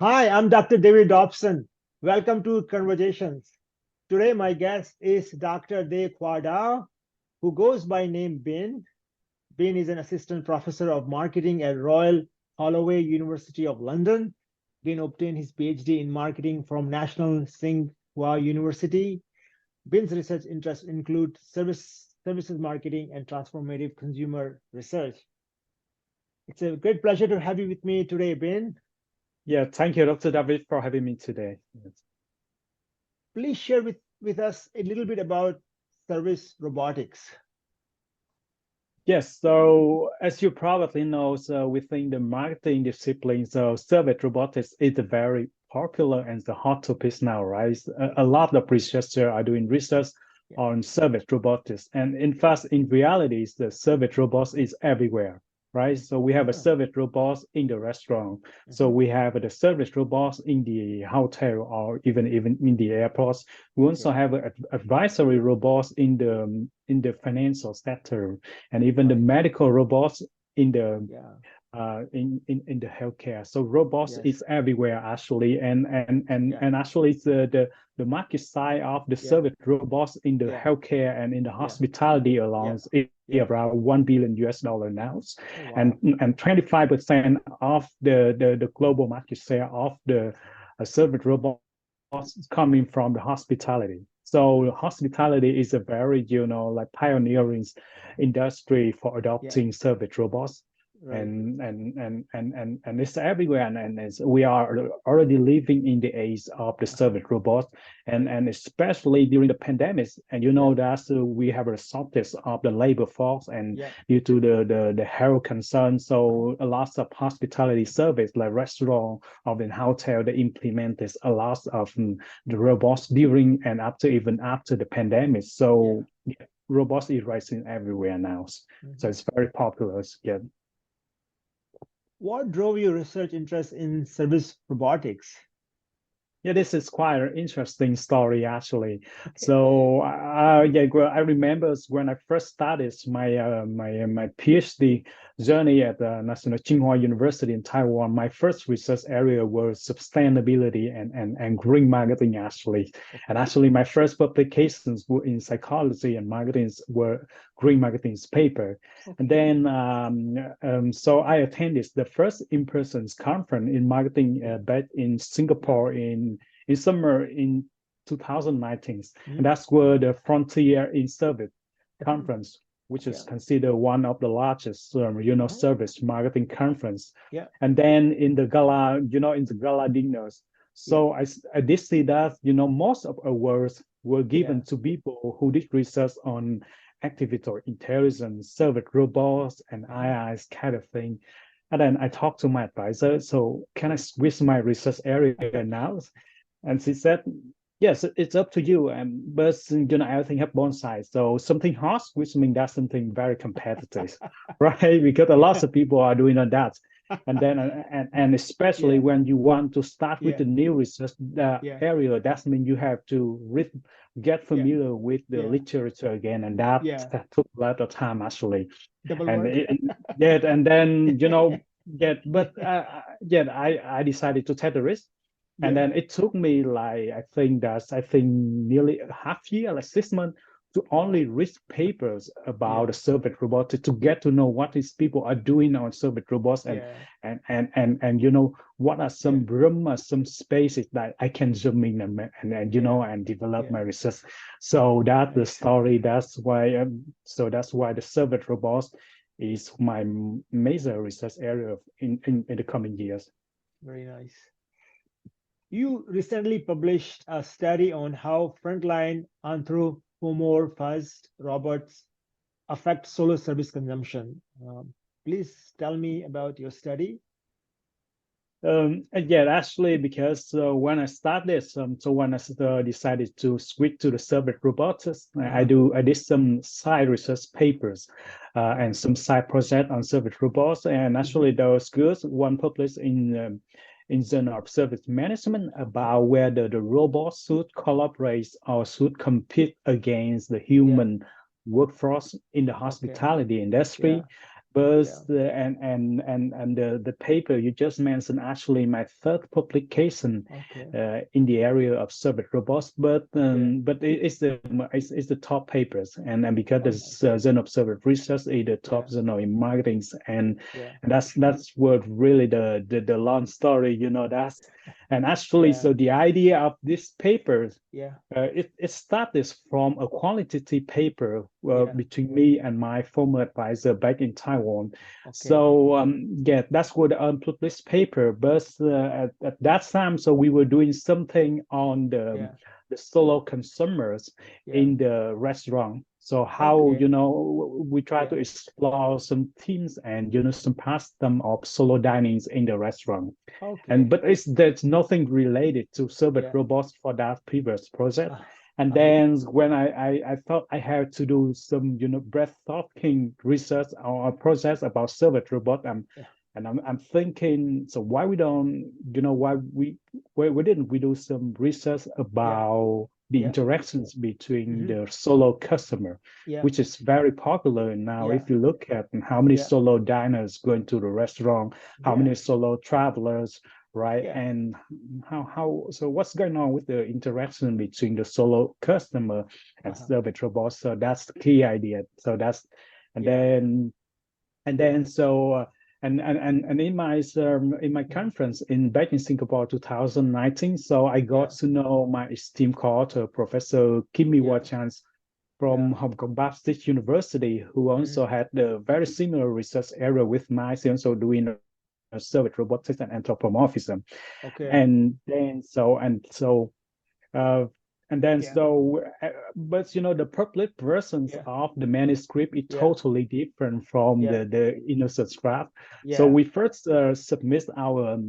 Hi, I'm Dr. David Dobson. Welcome to Conversations. Today, my guest is Dr. Khoa Do, who goes by name Bin. Bin is an assistant professor of marketing at Royal Holloway University of London. Bin obtained his PhD in marketing from National Tsinghua University. Bin's research interests include services marketing and transformative consumer research. It's a great pleasure to have you with me today, Bin. Yeah, thank you, Dr. David, for having me today. Yes. Please share with us a little bit about service robotics. Yes, so as you probably know, so within the marketing discipline, so service robotics is a very popular and the hot topic now, right? A lot of researchers are doing research Yeah. on service robotics. And in fact, in reality, the service robots is everywhere, right? So we have a Uh-huh. service robots in the restaurant. So Uh-huh. we have the service robots in the hotel or even in the airports. We also Yeah. have advisory robots in the financial sector and even the Right. medical robots in the Yeah. in the healthcare. So robots Yes. is everywhere actually, Yeah. and actually the market size of the Yeah. service robots in the Yeah. healthcare and in the Yeah. hospitality Yeah. alone is Yeah. around $1 billion now, Oh, and wow. 25% of the global market share of the service robots coming from the hospitality. So hospitality is a very, like pioneering industry for Yeah. adopting service robots. Right. And it's everywhere, we are already living in the age of the Uh-huh. service robots, Right. and especially during the pandemic, and you Yeah. know that we have a shortage of the labor force, and Yeah. due to the health concern, Uh-huh. so a lot of hospitality service like restaurant or in hotel they implemented a lot of the robots during and after, even after the pandemic. Yeah. So yeah, robots is rising everywhere now. So Mhm. it's very popular. Yeah. What drove your research interest in service robotics? Yeah, this is quite an interesting story actually. Okay. So, yeah, I remember when I first started my PhD journey at the National Tsinghua University in Taiwan. My first research area was sustainability and green marketing actually. And Okay. actually, my first publications were in psychology and marketing were green marketing's paper. And Okay. then, so I attended the first in-person conference in marketing Yeah. back in Singapore in summer in 2019. And Mm. that's where the Frontier in Service Mm. conference, which is Yeah. considered one of the largest, Uh-huh. service marketing conference. Yeah. And then in the gala, in the gala dinners. Yeah. So I did see that, most of awards were Yeah. given to people who did research on activity or intelligence, service robots, and Uh-huh. AI kind of thing. And then I talked to my advisor, so can I switch my research area now? And she said, yes, it's up to you. But everything have both sides. So something hot, which means that's something very competitive, right? Because a lot Yeah. of people are doing on that. And then and especially Yeah. when you want to start with Yeah. the new research Yeah. area, that means you have to get Yeah. familiar with the Yeah. literature again, and that, Yeah. that took a lot of time actually. Double And work. yeah, and then yeah, but yeah, I decided to take the risk, and Yeah. then it took me like I think nearly a half year, like 6 months, to only Wow. read papers about Yeah. the service robotics to get to know what these people are doing on service robots, Yeah. and what are Yeah. some room, some spaces that I can zoom in and Yeah. and develop my Yeah. research. So that's the Nice. story. That's why the service robots is my major research area in the coming years. Very nice. You recently published a study on how frontline anthropomorphized robots affect solar service consumption. Please tell me about your study. And yeah, actually, because when I started, so when I decided to switch to the service robotics, Uh-huh. I did some side research papers and some side project on service robots, and Hmm. actually those good one published in Journal of Service Management Yeah. about whether the robots should collaborate or should compete against the Yeah. human workforce in the Okay. hospitality Yeah. industry. but and the paper you just mentioned actually my third publication Okay. in the area of survey robots, but it's the top papers, and because Oh, the nice. Journal of Survey Research is the top Yeah. journal in marketing, and Yeah. that's what really the long story, that's and actually Yeah. so the idea of this paper Yeah. it started from a qualitative paper Yeah. between me and my former advisor back in Taiwan. Okay. So yeah, that's what the unpublished paper. But at that time, so we were doing something on Yeah. the solo consumers Yeah. in the restaurant. So how Okay. we try to Yeah. explore some themes and some pastime of solo dinings in the restaurant. And Okay. but there's nothing related to server Yeah. robots for that previous project. Uh, And uh-huh. then when I thought I had to do some breathtaking research or a process about server robot, Yeah. and I'm thinking, so why we don't, why didn't we do some research Yeah. about the Yeah. interactions between Mm-hmm. the solo customer, Yeah. which is very popular now. Yeah. If you look at how many Yeah. solo diners going to the restaurant, how Yeah. many solo travelers, right? Yeah. And how so what's going on with the interaction between the solo customer and Uh-huh. service robot? So that's the key idea. So that's and Yeah. then and Yeah. then so and in my Mm-hmm. conference in back in Singapore 2019, so I got Yeah. to know my esteemed co-author Professor Kimmy Yeah. Chance Yeah. from Hong Kong Baptist University, who Mm-hmm. also had the very similar research area with mine, also doing service robotics and anthropomorphism. Okay. And uh, and then Yeah. so but the public versions Yeah. of the manuscript is Yeah. totally different from Yeah. the innocent draft. So Yeah. we first submit our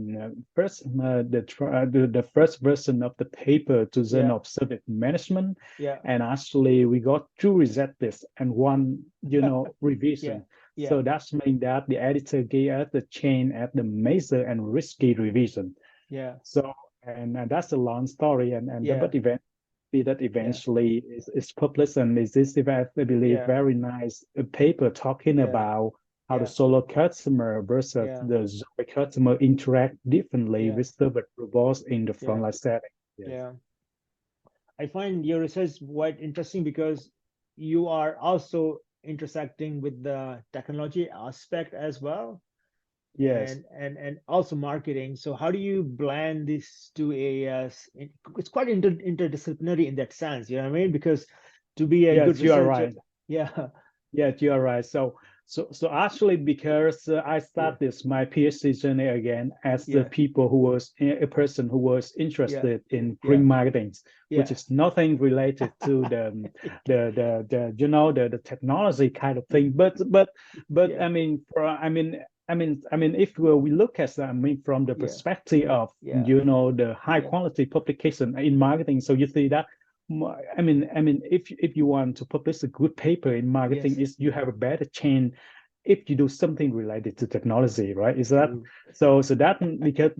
first the first version of the paper to the Yeah. of Service Management, Yeah. and actually we got two rejections and one Yeah. revision. Yeah. So that's mean that the editor gave us the chain at the major and risky revision. Yeah. So that's a long story, Yeah. but Yeah. eventually is published, and is this I believe Yeah. very nice paper talking Yeah. about how the Yeah. solo customer versus Yeah. the Zoe customer interact differently Yeah. with the robots in the Yeah. frontline setting. Yes. Yeah. I find your research quite interesting because you are also intersecting with the technology aspect as well, Yes. and also marketing. So how do you blend these two areas? It's quite interdisciplinary in that sense, you know what I mean? Because to be a good Yes, you are researcher, right. yeah, Yeah, you are right. So actually, because I yeah, started my PhD journey again as the yeah, people who was a person who was yeah, interested in yeah, green marketing, which yeah, is nothing related to the technology kind of thing. But yeah, I mean, if we look at from the yeah, perspective of yeah, the high yeah, quality publication in marketing, so you see that if you want to publish a good paper in marketing, yes, is you have a better chance if you do something related to technology, right? Is that true, so? That because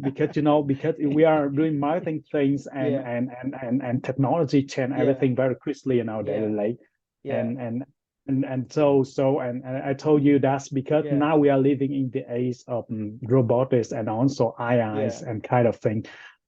we are doing marketing things and yeah, technology change yeah, everything very quickly in our daily yeah, life, yeah, and and and I told you that's because yeah, now we are living in the age of robotics and also AIs yeah, and kind of thing.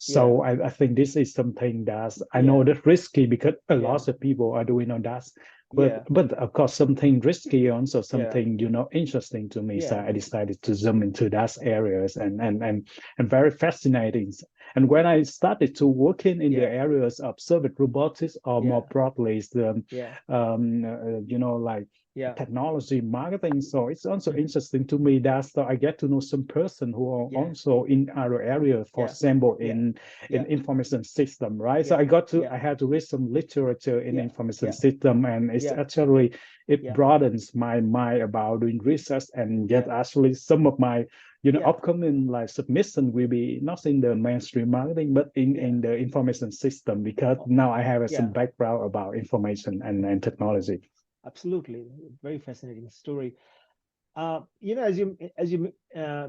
yeah, So I think this is something that I know yeah, that's risky because a yeah, lot of people are doing on that. yeah, But of course something risky, also yeah, something interesting to me. So yeah, I decided to zoom into that areas and very fascinating. And when I started to working in the yeah, areas of service robotics or more yeah, broadly, yeah, like yeah, technology marketing. So it's also mhm, interesting to me that so I get to know some person who are yeah, also in our area, for yeah, example, yeah, in yeah, information system, right? So yeah, I yeah, had to read some literature in yeah, information yeah, system, and it's yeah, actually it yeah, broadens my mind about doing research, and yet yeah, actually some of my yeah, upcoming like submission will be not in the mainstream marketing, but yeah, in the information system, because oh, now I have some yeah, background about information and technology. absolutely. Very fascinating story. As you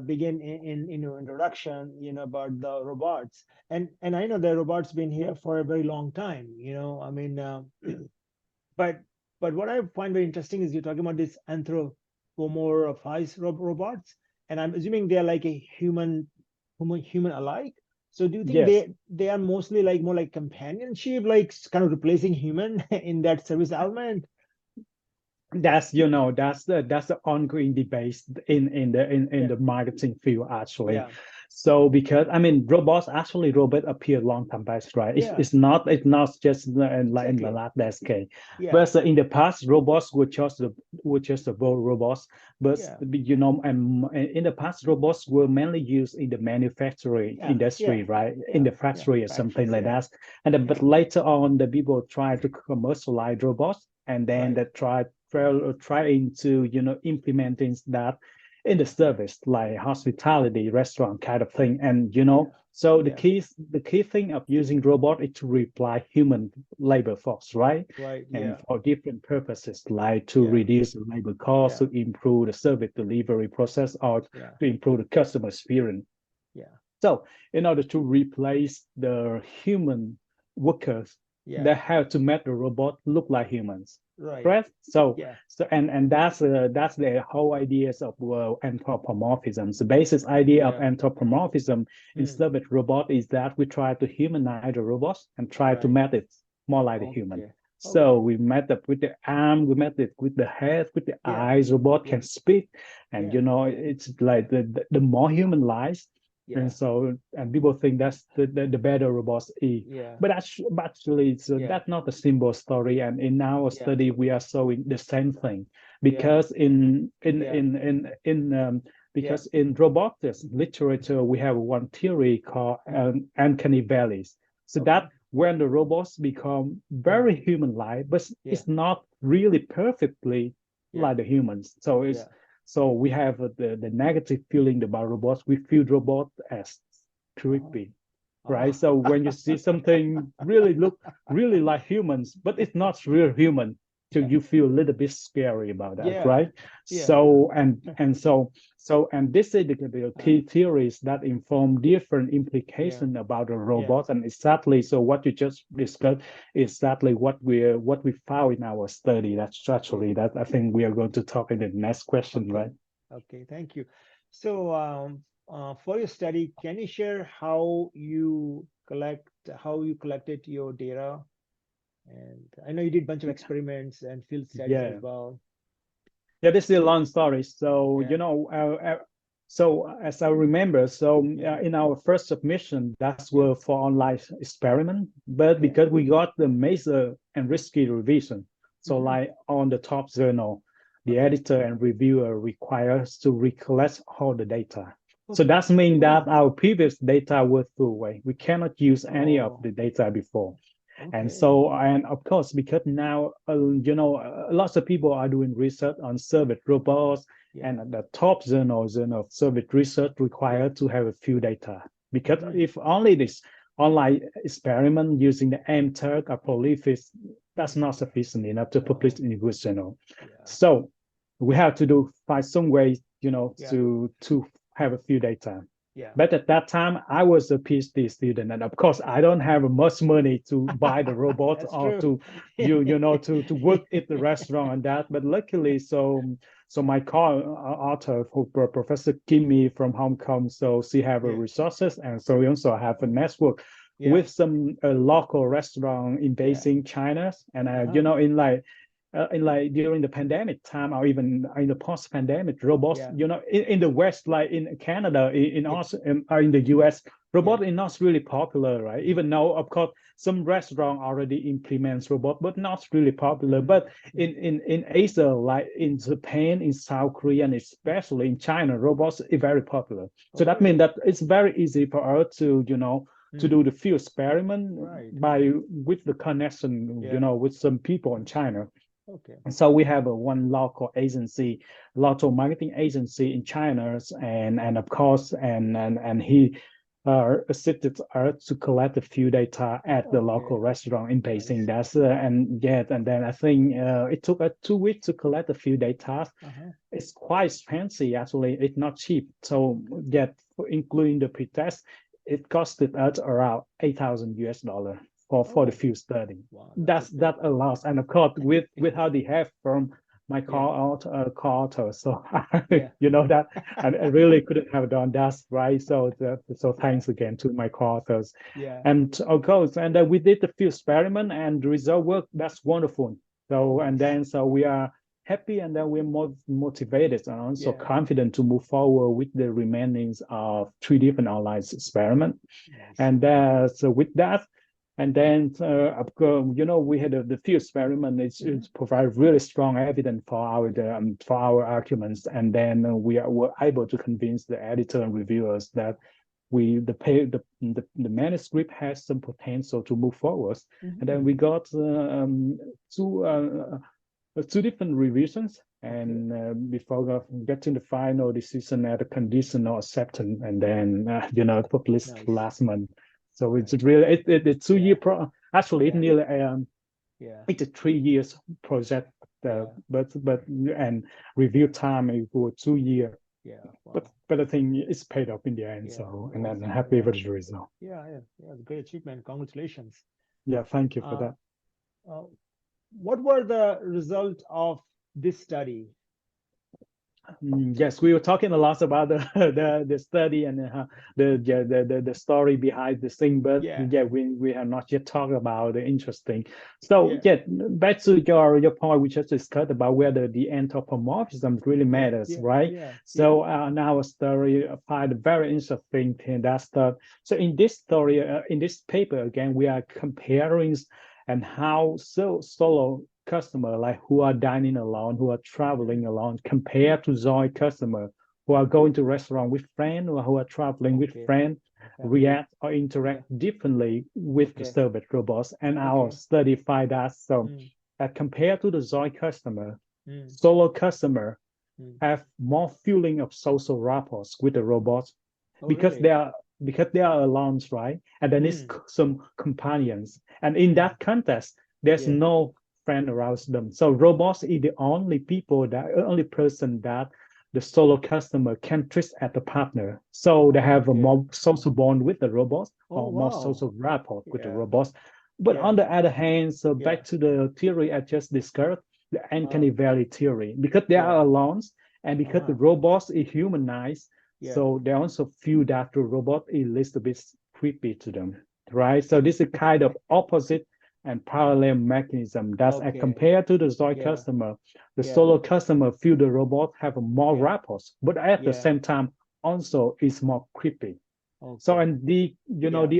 begin in your introduction, about the robots, and I know the robots been here for a very long time. I mean, but what I find very interesting is you're talking about this anthropomorphized robots, and I'm assuming they're like a human alike. So do you think Yes. they are mostly like more like companionship, like kind of replacing human in that service element? That's the ongoing debate in Yeah, the marketing field actually. yeah, So because I mean robot appeared long time back, right? yeah, It's not just like in the exactly. last decade. Yeah, But in the past, robots were just the both robots. But yeah, and in the past, robots were mainly used in the manufacturing yeah, industry, yeah, right? In yeah, the yeah. factory or something Factories, like yeah, that. And then, yeah, but later on, the people tried to commercialize robots, and then right, they trying to implementing that in the yeah, service like hospitality restaurant kind of thing. And yeah, so the yeah, key thing of using robot is to reply human labor force, right? right, And yeah, for different purposes like to yeah, reduce the labor cost, yeah, to improve the service delivery process, or yeah, to improve the customer experience. yeah, So in order to replace the human workers, yeah, they have to make the robot look like humans. right, Correct? So, yeah, so and that's the whole ideas of anthropomorphism. The basic idea of yeah, anthropomorphism in hmm, service robot is that we try to humanize the robots and try to right, make it more like a human. okay, So okay, we met up with the arm, we met it with the head, with the yeah, eyes. Robot yeah, can speak, and yeah, it's like the more humanized, and yeah, so and people think that's the better robots is. yeah, But actually, so yeah, that's not a simple story. And in our yeah, study, we are showing the same thing yeah, because yeah, yeah, because in robotics literature we have one theory called uncanny valleys. So okay, that when the robots become hmm, very human-like, but yeah, it's not really perfectly yeah, like the humans. yeah, So we have the negative feeling about robots. We feel robot as uh-huh, creepy, right? uh-huh, So when you see something look really like humans, but it's not real human, so yeah, you feel a little bit scary about that, yeah, right? yeah, And this is the uh-huh, key theories that inform different yeah, implications about the yeah, robot. And exactly so what you just discussed is exactly what we found in our study. That's okay, actually that I think we are going to talk in the next question, okay, right? okay, thank you. So, for your study, can you share how you collected your data? And I know you did a bunch of experiments and field studies as Yeah. well. Yeah, this is a long story. So, Yeah, so as I remember, so yeah, in our first submission, that's yeah, were for online experiment, but okay. because we got the major and risky revision, so Hmm. like on the top journal, the Okay, editor and reviewer requires to recollect all the data. So okay. that means that Oh, our previous data were thrown away. We cannot use any of oh, the data before. And okay. so, and of course, because now, lots of people are doing research on service robots, Yeah, and the top journals of service research yeah. require to have a few data. Because Hmm. if only this online experiment using the MTurk or Polyfish, that's not sufficient enough to publish No, in a good journal. yeah, So we have to find some way, yeah, to have a few data. yeah. But at that time, I was a PhD student, and of course, I don't have much money to buy the robot That's or true. to to work at the restaurant and that. But luckily, so my co-author, Professor Kimmy from Hong Kong, so she have a Yeah, resources, and so we also have a network yeah, with some local restaurant in yeah. Beijing, China, and Uh-huh. in like during the pandemic time or even in the post-pandemic robots, Yeah, in the West, like in Canada, in yeah, us, or in the US, yeah. robot is not really popular, right? Even though, of course, some restaurant already implements robot, but not really popular. Hmm. But in Asia, like in Japan, in South Korea, and especially in China, robots is very popular. So Oh, that means really? that it's very easy for us to to Hmm. do the field experiment Right. by with the connection, Yeah. with some people in China. Okay. So we have one local agency, local marketing agency in China, and of course, and he assisted us to collect a few data at the local Okay. restaurant in Beijing. Nice. That's and then I think it took 2 weeks to collect a few data. Uh-huh. It's quite fancy actually. It's not cheap. So yet, including the pre-test, it costed us around $8,000 for the Oh, field study. wow. That's a That's good. that allows, and of course, with how they have from my co-author. So Yeah. you know that, and I really couldn't have done that, right? So thanks again to my co-authors. Yeah. And of course, and we did a few experiment, and the result worked. That's wonderful. So and then so we are happy, and then we're more motivated and also Yeah. confident to move forward with the remainings of 3 different online experiments. Nice. And so with that, and then of course, you know, we had the few experiment. It's provide really strong evidence for our arguments, and then were able to convince the editor and reviewers that the manuscript has some potential to move forward. And then we got two different revisions, and before getting the final decision at a conditional acceptance, and then published Nice. last month. So it's really it's 2 year actually it's nearly it's a 3 years project, but and review time is for 2 year. Yeah. Wow. But I think it's paid off in the end. So and I'm happy with the result. Yeah. Great achievement. Congratulations. Yeah, thank you for that. What were the result of this study? Yes, we were talking a lot about the study and the story behind the thing, but we have not yet talked about the interesting. So back to your point, we just discussed about whether the anthropomorphism really matters, right? So now a story I find very interesting in that stuff. So in this story, in this paper again, we are comparing and how solo customer, like who are dining alone, who are traveling alone, compared to Zoe customer who are going to restaurant with friend or who are traveling with friend, react or interact differently with the service robots. And our study find that compared to the Zoe customer, solo customer have more feeling of social rapports with the robots because they are alone, right? And then it's some companions. And in that context, there's no friend around them. So robots is the only person that the solo customer can treat as a partner. So they have a more social bond with the robots or more social rapport with the robots. But on the other hand, so back to the theory I just discussed, the Uncanny Valley theory, because they are alone and because the robots is humanized, so they also feel that the robot is a little bit creepy to them, right? So this is kind of opposite and parallel mechanism. That's compared to the Zoe customer, the solo customer feel the robot have more rapports, but at the same time also is more creepy. So and the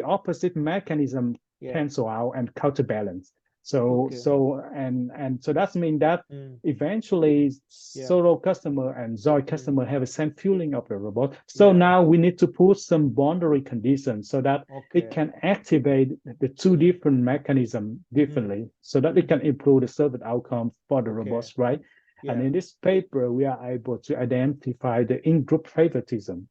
opposite mechanism cancel out and counterbalance. So so that means that eventually solo customer and Zoe customer have the same feeling of the robot. So now we need to put some boundary conditions so that it can activate the 2 different mechanisms differently, so that it can improve the service outcome for the robots, right? And in this paper, we are able to identify the in-group favoritism,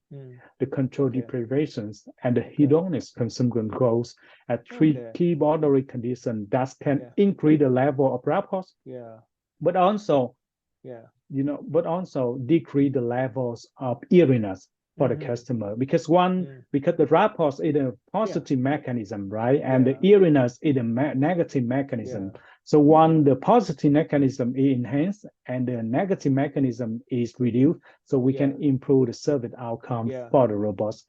the control deprivations, and the hedonic consumption goals as 3 key boundary conditions that can increase the level of rapport, but also, decrease the levels of eeriness for the customer, because the rapport is a positive mechanism, right? And the eeriness is a negative mechanism. So the positive mechanism is enhanced and the negative mechanism is reduced, so we can improve the service outcome for the robots.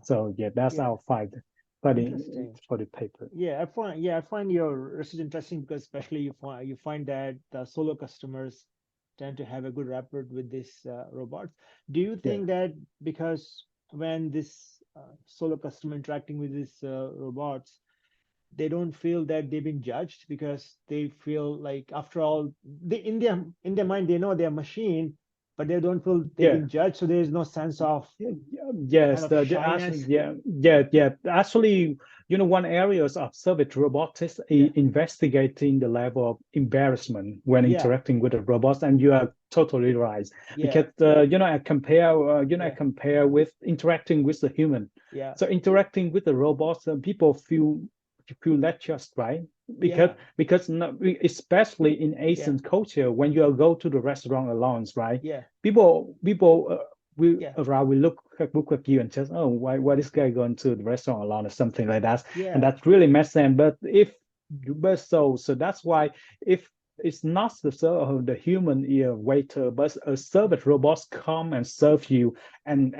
So that's our find for the paper. I find your research interesting because especially you find that the solo customers tend to have a good rapport with these robots. Do you think that because when this solo customer interacting with these robots, they don't feel that they've been judged because they feel like, after all, in their mind they know they're machine, but they don't feel they've been judged, so there is no sense of shyness. Actually, one area of service robotics is investigating the level of embarrassment when interacting with the robots, and you are totally right, because I compare with interacting with the human. So interacting with the robots, people feel less trust, right? Because especially in Asian culture, when you go to the restaurant alone, right? People we look at you and just, why this guy going to the restaurant alone or something like that, and that's really messy. But so that's why if it's not the human waiter, but a service robots come and serve you, and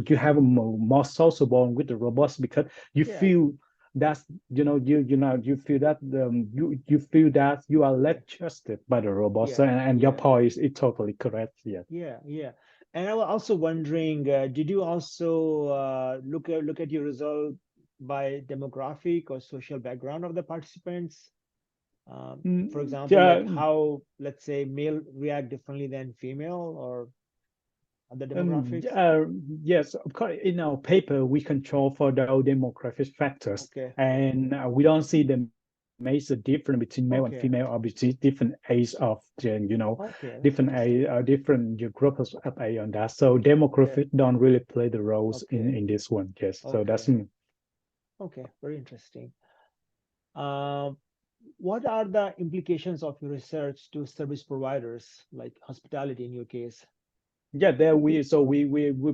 you have a more social bond with the robots because you Yeah. feel that's you feel that you feel that you are less trusted by the robots. So, Yeah. and your Yeah. point is totally correct. Yeah. Yeah. Yeah. And I was also wondering, did you also look at your result by demographic or social background of the participants? For example, like Yeah. how, let's say, male react differently than female or other Um, demographics? uh, yes, of course. In our paper, we control for the demographic factors, Okay. and we don't see the major difference between male and Okay. female or between different age of gen. Okay. That's Different age, interesting. different groups of age on that. So Okay. demographic don't really play the roles Okay. in this one. Yes. So that's Okay. Okay. Very interesting. Um, what are the implications of your research to service providers, like hospitality in your case? yeah. There we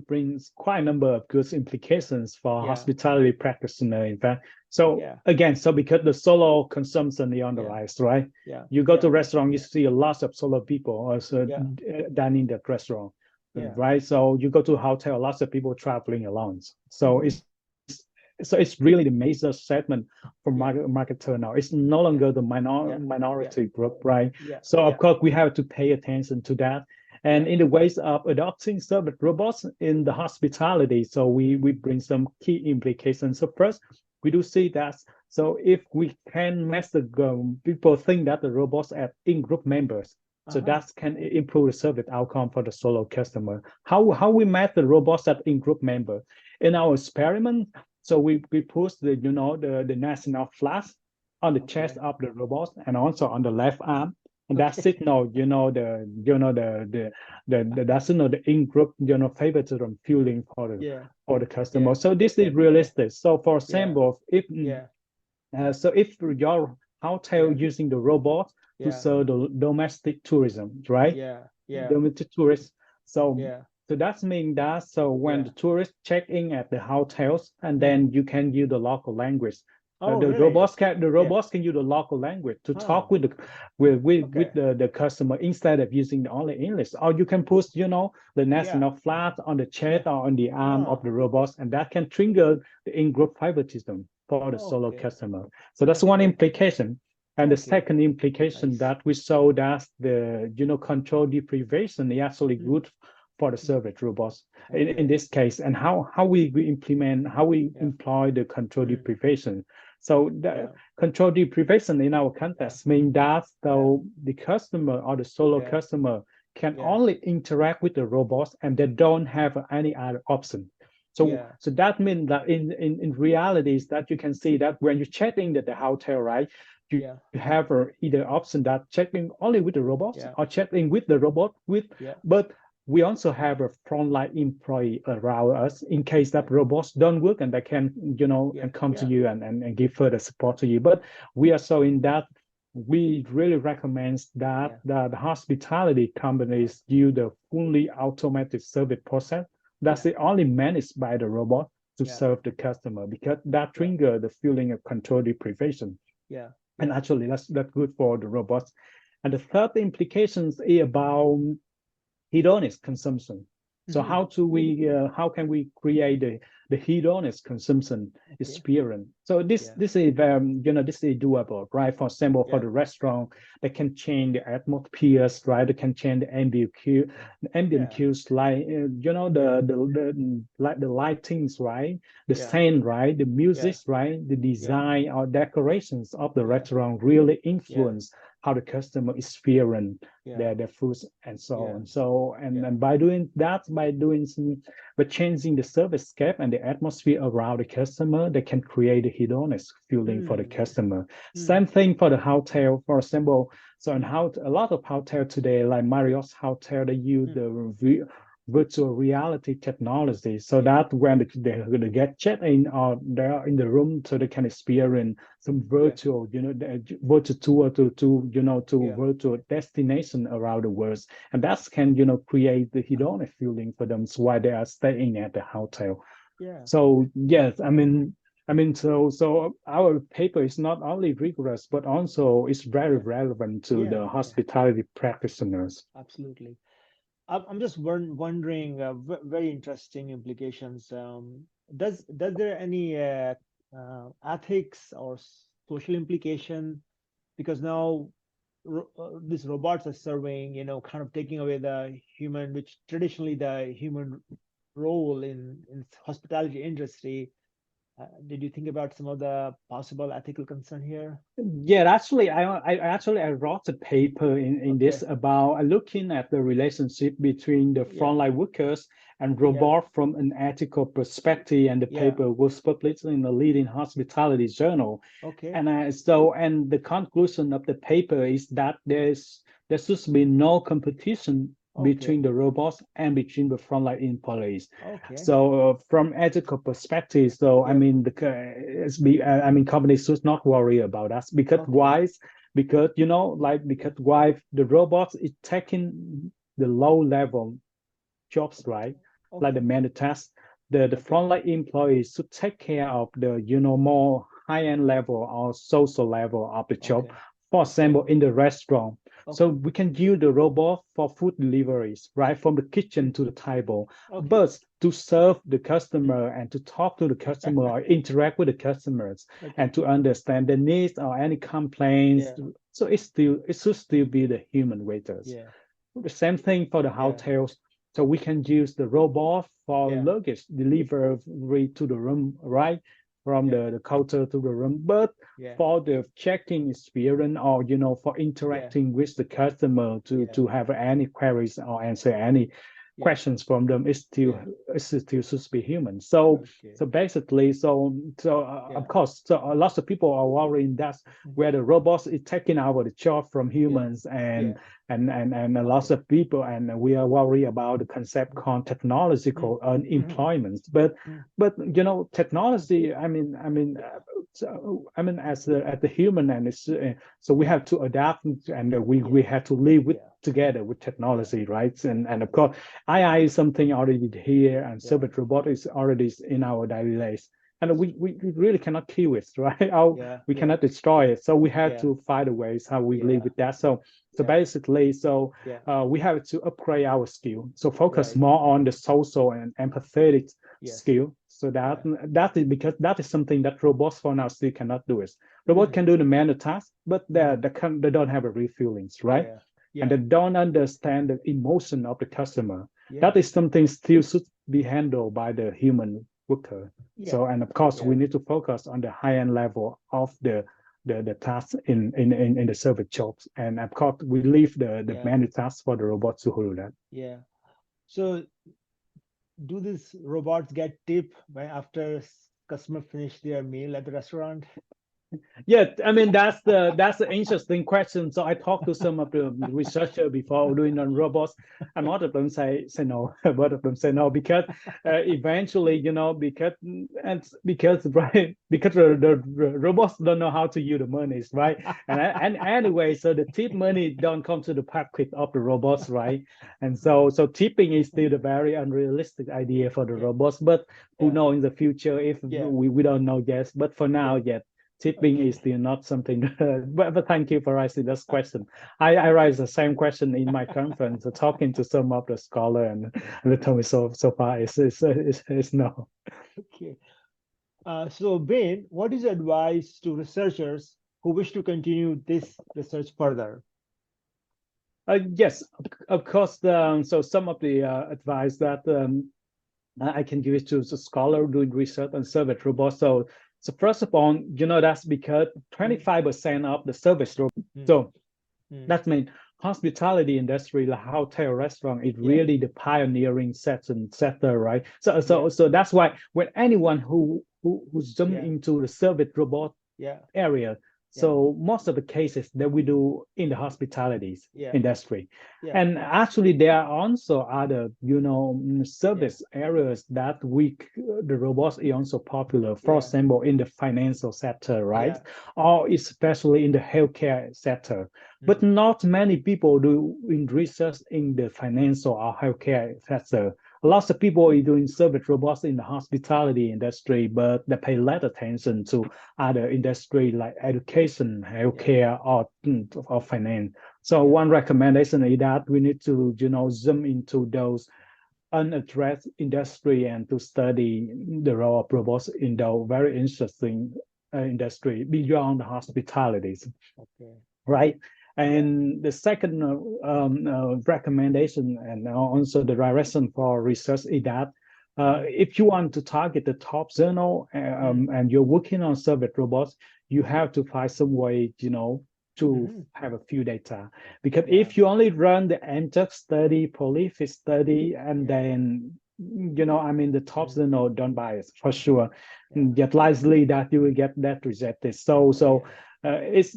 bring quite a number of good implications for Yeah. hospitality practitioner. In fact, so Yeah. again, so because the solo consumption is on the Yeah. rise, right? Yeah. You go Yeah. to restaurant, you see a lot of solo people also Yeah. dining that restaurant, Yeah. right? So you go to a hotel, lots of people traveling alone. So Mm-hmm. it's really the major segment for Yeah. marketer now. It's no Yeah. longer the Yeah. Yeah. minority group, right? Yeah. So of Yeah. course we have to pay attention to that. And Yeah. in the ways of adopting service robots in the hospitality, so we bring some key implications. So first, we do see that. So if we can match the people think that the robots are in-group members, so Uh-huh. that can improve the service outcome for the solo customer. How we match the robots that in-group member in our experiment? So we put the national flag on the chest Okay. of the robot and also on the left arm, and that Okay. signal that signal the in-group favoritism feeling Yeah. for the customer. Yeah. So this is realistic. So for Yeah. example, if Yeah. so if your hotel Yeah. using the robot to Yeah. serve the domestic tourism, right? Yeah. Yeah. Domestic tourists. So Yeah. so that's mean that so when Yeah. the tourists check in at the hotels, and Mm. then you can use the local language. Oh, The really? Yeah. robots can use the local language to talk Oh, with with okay. the customer instead of using the only English. Or you can put the Yeah. national flag on the chest Yeah. or on the arm of Oh, the robots, and that can trigger the in-group favoritism for the solo okay. customer. So that's That's one great. implication. And the Okay. second implication Nice. that we saw that the control deprivation is actually Mm. good for the Mm. service robots in Okay. this case, and how we implement how we Yeah. employ the control Mm. deprivation. So the Yeah. control deprivation in our Yeah. context means that Yeah. though the customer or the solo Yeah. customer can Yeah. only interact with the robots and they don't have any other option. Yeah. So that means that in reality is that you can see that when you check in at the hotel, right, you Yeah. have either option that checking only with the robots Yeah. or checking with the robot with, Yeah. but we also have a frontline employee around us in case Yeah. that robots don't work and they can, Yeah. and come to Yeah. you and give further support to you. But we are showing that we really recommend Yeah. that the hospitality companies use the fully automated service process that's Yeah. the only managed by the robot to Yeah. serve the customer because that Yeah. trigger the feeling of control deprivation. Yeah. And Yeah. actually that's good for the robots. And the third implications is about hedonic consumption. So Mm-hmm. how can we create the hedonic consumption Okay. experience? So Yeah. this is this is doable, right? For example, for Yeah. the restaurant, they can change the atmospheres, right? They can change the ambient Yeah. cues like Yeah. the like the lightings, right? The Yeah. scent, right? The music, Yeah. right? The Yeah. design or decorations of the Yeah. restaurant really Yeah. influence how the customer experience Yeah. their foods and so Yeah. on. So Yeah. and by doing that, by changing the service scape and the atmosphere around the customer, they can create a hedonic feeling for the Mm. customer. Mm. Same thing for the hotel, for example. So in Mm. how a lot of hotel today, like Marriott's hotel, they use Mm. the virtual reality technology so Yeah. that when they get checked in or they're in the room so they can experience some Yeah. virtual the virtual tour to Yeah. virtual destination around the world, and that can create the Uh-huh. hedonic feeling for them while they are staying at the hotel. Yeah. So yes, I mean I mean, so our paper is not only rigorous, but also it's very relevant to the hospitality practitioners. Absolutely. I'm just wondering, very interesting implications. Does there any ethics or social implication? Because now these robots are serving, kind of taking away the human, which traditionally the human role in hospitality industry. Did you think about some of the possible ethical concern here? Yeah, actually, I wrote a paper in this about looking at the relationship between the frontline workers and robot from an ethical perspective, and the paper was published in a leading hospitality journal. Okay. And and the conclusion of the paper is that there should be no competition between the robots and between the frontline employees. Okay. So from ethical perspective, so I mean I mean companies should not worry about us because why? Because because why the robots is taking the low level jobs, right? Like the manual tasks. The frontline employees should take care of the more high-end level or social level of the job. For example, in the restaurant. So we can use the robot for food deliveries, right? From the kitchen to the table. But to serve the customer and to talk to the customer or interact with the customers and to understand the needs or any complaints. So it should still be the human waiters. The same thing for the hotels. So we can use the robot for luggage delivery to the room, right? From the counter to the room. But for the checking experience or, for interacting with the customer to have any queries or answer any questions from them, it still should be human. So basically, of course, so a lot of people are worrying that's where the robots is taking over the job from humans and a lot of people, and we are worried about the concept called technological unemployment. But technology, as the human, and it's so we have to adapt, and we have to live with together with technology, right? And of course, AI is something already here, and service robot is already in our daily lives. And we really cannot kill it, right? We cannot destroy it. So we have to find ways how we live with that. So basically, we have to upgrade our skill. So focus more on the social and empathetic skill. So that is because that is something that robots for now still cannot do. It robot can do the manual task, but they don't have a real feelings, right? And they don't understand the emotion of the customer. That is something still should be handled by the human worker. So, and of course, we need to focus on the high-end level of the tasks in the service jobs. And of course, we leave the manual tasks for the robots to do that. Yeah. So do these robots get tipped after customer finish their meal at the restaurant? Yeah, I mean that's the interesting question. So I talked to some of the researchers before doing on robots, and a lot of them say no. A lot of them say no because eventually, because the robots don't know how to use the monies, right? And anyway, so the tip money don't come to the pocket of the robots, right? And so tipping is still a very unrealistic idea for the robots. But who knows in the future if we don't know yet. But for now, tipping is still not something. But thank you for raising this question. I raised the same question in my conference, talking to some of the scholar, and they told me so far it's no. Okay. So Ben, what is your advice to researchers who wish to continue this research further? Yes, of course. So some of the advice that I can give it to the scholar doing research on service robots. So first of all, that's because 25% of the service robots. So that means hospitality industry, like hotel, restaurant, is really the pioneering sector, right? So that's why when anyone who's jumped into the service robot area. So most of the cases that we do in the hospitality industry. And actually there are also other, service areas that the robots are also popular. For example, in the financial sector, right? Or especially in the healthcare sector. But not many people do in research in the financial or healthcare sector. lots of people are doing service robots in the hospitality industry, but they pay less attention to other industry like education, healthcare, or finance. So one recommendation is that we need to, zoom into those unaddressed industry and to study the role of robots in the very interesting industry beyond hospitalities. Okay. Right. And the second recommendation and also the direction for research is that if you want to target the top journal and you're working on service robots, you have to find some way, to have a few data. Because if you only run the NJUG study, prolific study, and then, the top journal don't buy it for sure. Yet likely that you will get that rejected. It's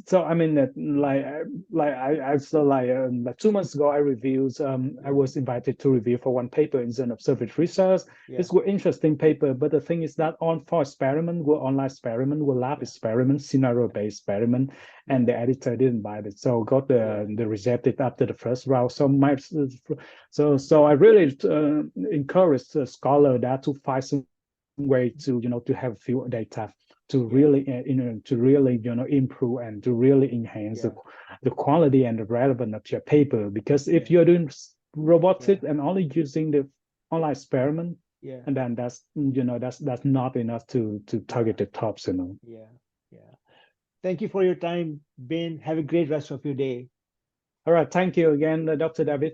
so I mean I saw like 2 months ago I reviewed I was invited to review for one paper in Journal of Service Research. It's an interesting paper, but the thing is that for experiment were online experiment, were lab experiment, scenario based experiment, and the editor didn't buy it, so got the rejected after the first round. So I really encourage the scholar that to find some way to to have few data to really improve and to really enhance the quality and the relevance of your paper. Because if you're doing robotics and only using the online experiment, and then that's that's not enough to target the tops. Thank you for your time, Ben. Have a great rest of your day. All right, thank you again, Dr. David.